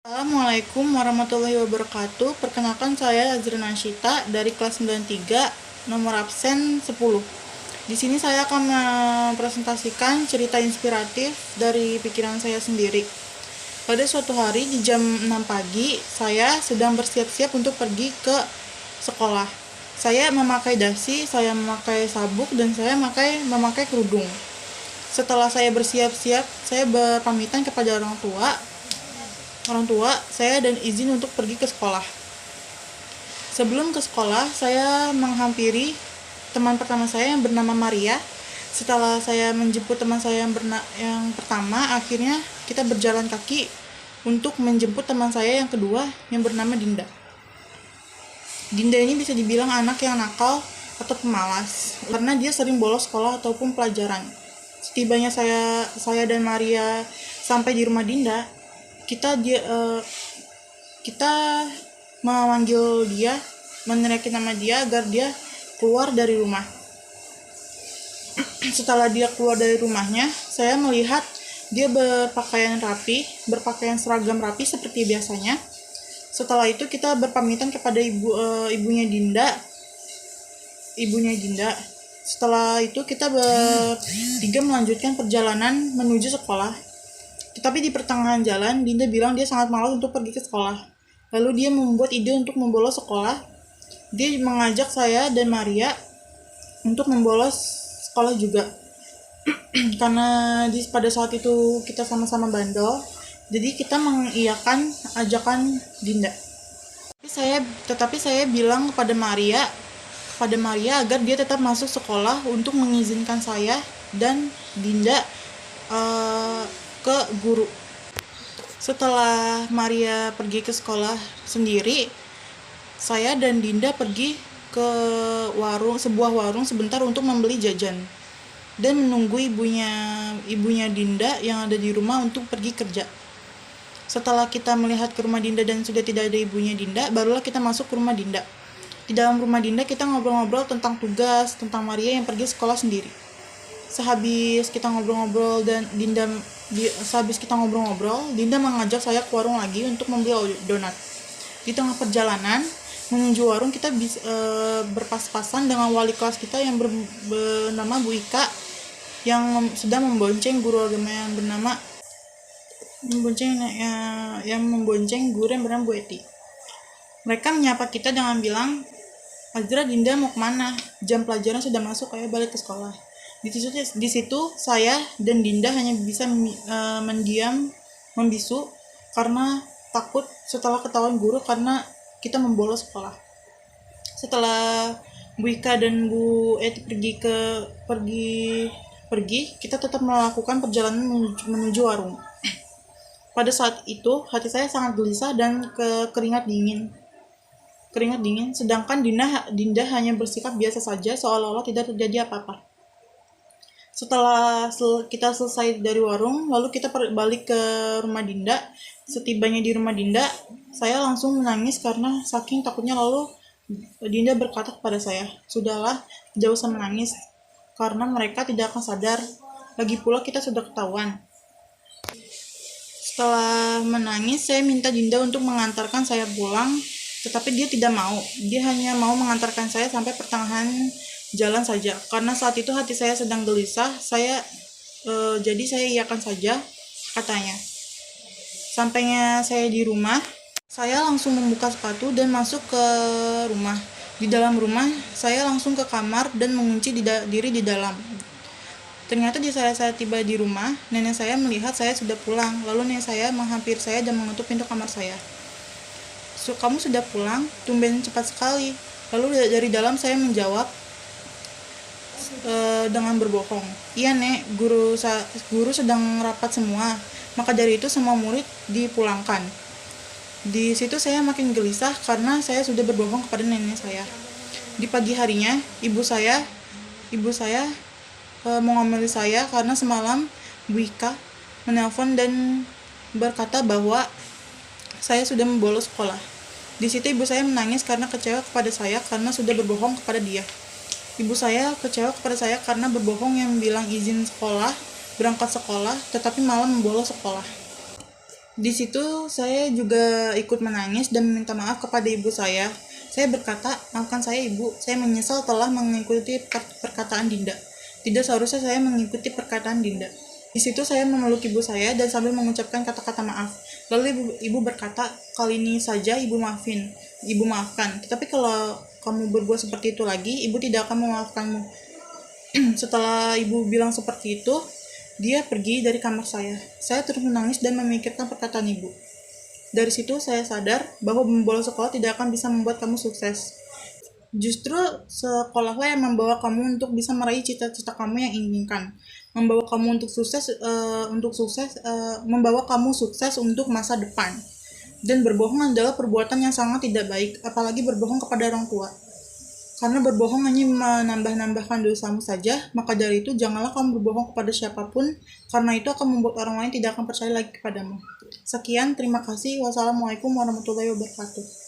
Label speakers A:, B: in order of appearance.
A: Assalamualaikum warahmatullahi wabarakatuh. Perkenalkan saya Azrina Nasyita dari kelas 93, nomor absen 10. Di sini saya akan mempresentasikan cerita inspiratif dari pikiran saya sendiri. Pada suatu hari di jam 6 pagi, saya sedang bersiap-siap untuk pergi ke sekolah. Saya memakai dasi, saya memakai sabuk, dan saya memakai kerudung. Setelah saya bersiap-siap, saya berpamitan kepada orang tua saya dan izin untuk pergi ke sekolah. Sebelum ke sekolah, saya menghampiri teman pertama saya yang bernama Maria. Setelah saya menjemput teman saya yang pertama, akhirnya kita berjalan kaki untuk menjemput teman saya yang kedua yang bernama Dinda. Dinda ini bisa dibilang anak yang nakal atau pemalas karena dia sering bolos sekolah ataupun pelajaran. Setibanya saya dan Maria sampai di rumah Dinda, kita memanggil dia, meneriaki nama dia agar dia keluar dari rumah. Setelah dia keluar dari rumahnya, saya melihat dia berpakaian seragam rapi seperti biasanya. Setelah itu kita berpamitan kepada ibunya Dinda. Setelah itu kita bertiga melanjutkan perjalanan menuju sekolah. Tetapi di pertengahan jalan, Dinda bilang dia sangat malas untuk pergi ke sekolah. Lalu dia membuat ide untuk membolos sekolah. Dia mengajak saya dan Maria untuk membolos sekolah juga. Karena pada saat itu kita sama-sama bandel, jadi kita mengiyakan ajakan Dinda. Tetapi saya bilang kepada Maria agar dia tetap masuk sekolah untuk mengizinkan saya dan Dinda ke guru. Setelah Maria pergi ke sekolah sendiri, saya dan Dinda pergi ke sebuah warung sebentar untuk membeli jajan dan menunggu ibunya Dinda yang ada di rumah untuk pergi kerja. Setelah kita melihat ke rumah Dinda dan sudah tidak ada ibunya Dinda, barulah kita masuk ke rumah Dinda. Di dalam rumah Dinda kita ngobrol-ngobrol tentang tugas, tentang Maria yang pergi sekolah sendiri. Sehabis kita ngobrol-ngobrol, Dinda mengajak saya ke warung lagi untuk membeli donat. Di tengah perjalanan menuju warung, kita berpas-pasan dengan wali kelas kita yang bernama Bu Ika, yang sedang membonceng guru agama yang guru yang bernama Bu Eti. Mereka menyapa kita dengan bilang, "Azra, Dinda mau kemana? Jam pelajaran sudah masuk, ayo balik ke sekolah." Di situ saya dan Dinda hanya bisa mendiam, membisu karena takut setelah ketahuan guru karena kita membolos sekolah. Setelah Bu Ika dan Bu Eti pergi, kita tetap melakukan perjalanan menuju warung. Pada saat itu hati saya sangat gelisah dan keringat dingin. Sedangkan Dinda hanya bersikap biasa saja, seolah-olah tidak terjadi apa-apa. Setelah kita selesai dari warung, lalu kita balik ke rumah Dinda. Setibanya di rumah Dinda, saya langsung menangis karena saking takutnya. Lalu Dinda berkata kepada saya, "Sudahlah, tidak usah menangis, karena mereka tidak akan sadar. Lagi pula kita sudah ketahuan." Setelah menangis, saya minta Dinda untuk mengantarkan saya pulang, tetapi dia tidak mau. Dia hanya mau mengantarkan saya sampai pertengahan jalan saja. Karena saat itu hati saya sedang gelisah, jadi saya iyakan saja, katanya. Sampainya saya di rumah, saya langsung membuka sepatu dan masuk ke rumah. Di dalam rumah, saya langsung ke kamar dan mengunci diri di dalam. Ternyata di saya tiba di rumah, nenek saya melihat saya sudah pulang. Lalu nenek saya menghampiri saya dan mengetuk pintu kamar saya. "Kamu sudah pulang? Tumben cepat sekali." Lalu dari dalam saya menjawab dengan berbohong, "Iya, Nek, guru sedang rapat semua, maka dari itu semua murid dipulangkan." Di situ saya makin gelisah karena saya sudah berbohong kepada nenek saya. Di pagi harinya, ibu saya mengomelin saya karena semalam Bu Ika menelpon dan berkata bahwa saya sudah membolos sekolah. Di situ ibu saya menangis karena kecewa kepada saya karena sudah berbohong kepada dia. Ibu saya kecewa kepada saya karena berbohong yang bilang izin sekolah, berangkat sekolah, tetapi malah membolos sekolah. Di situ saya juga ikut menangis dan meminta maaf kepada ibu saya. Saya berkata, maafkan saya ibu, saya menyesal telah mengikuti perkataan Dinda. Tidak seharusnya saya mengikuti perkataan Dinda. Di situ saya memeluk ibu saya dan sambil mengucapkan kata-kata maaf. Lalu ibu berkata, kali ini saja ibu maafkan. Tetapi kalau kamu berbuat seperti itu lagi, ibu tidak akan memaafkanmu. Setelah ibu bilang seperti itu, dia pergi dari kamar saya. Saya terus menangis dan memikirkan perkataan ibu. Dari situ saya sadar bahwa membolos sekolah tidak akan bisa membuat kamu sukses. Justru sekolahlah yang membawa kamu untuk bisa meraih cita-cita kamu yang inginkan. Membawa kamu membawa kamu sukses untuk masa depan. Dan berbohong adalah perbuatan yang sangat tidak baik, apalagi berbohong kepada orang tua. Karena berbohong hanya menambah-nambahkan dosamu saja, maka dari itu janganlah kamu berbohong kepada siapapun, karena itu akan membuat orang lain tidak akan percaya lagi kepadamu. Sekian, terima kasih. Wassalamualaikum warahmatullahi wabarakatuh.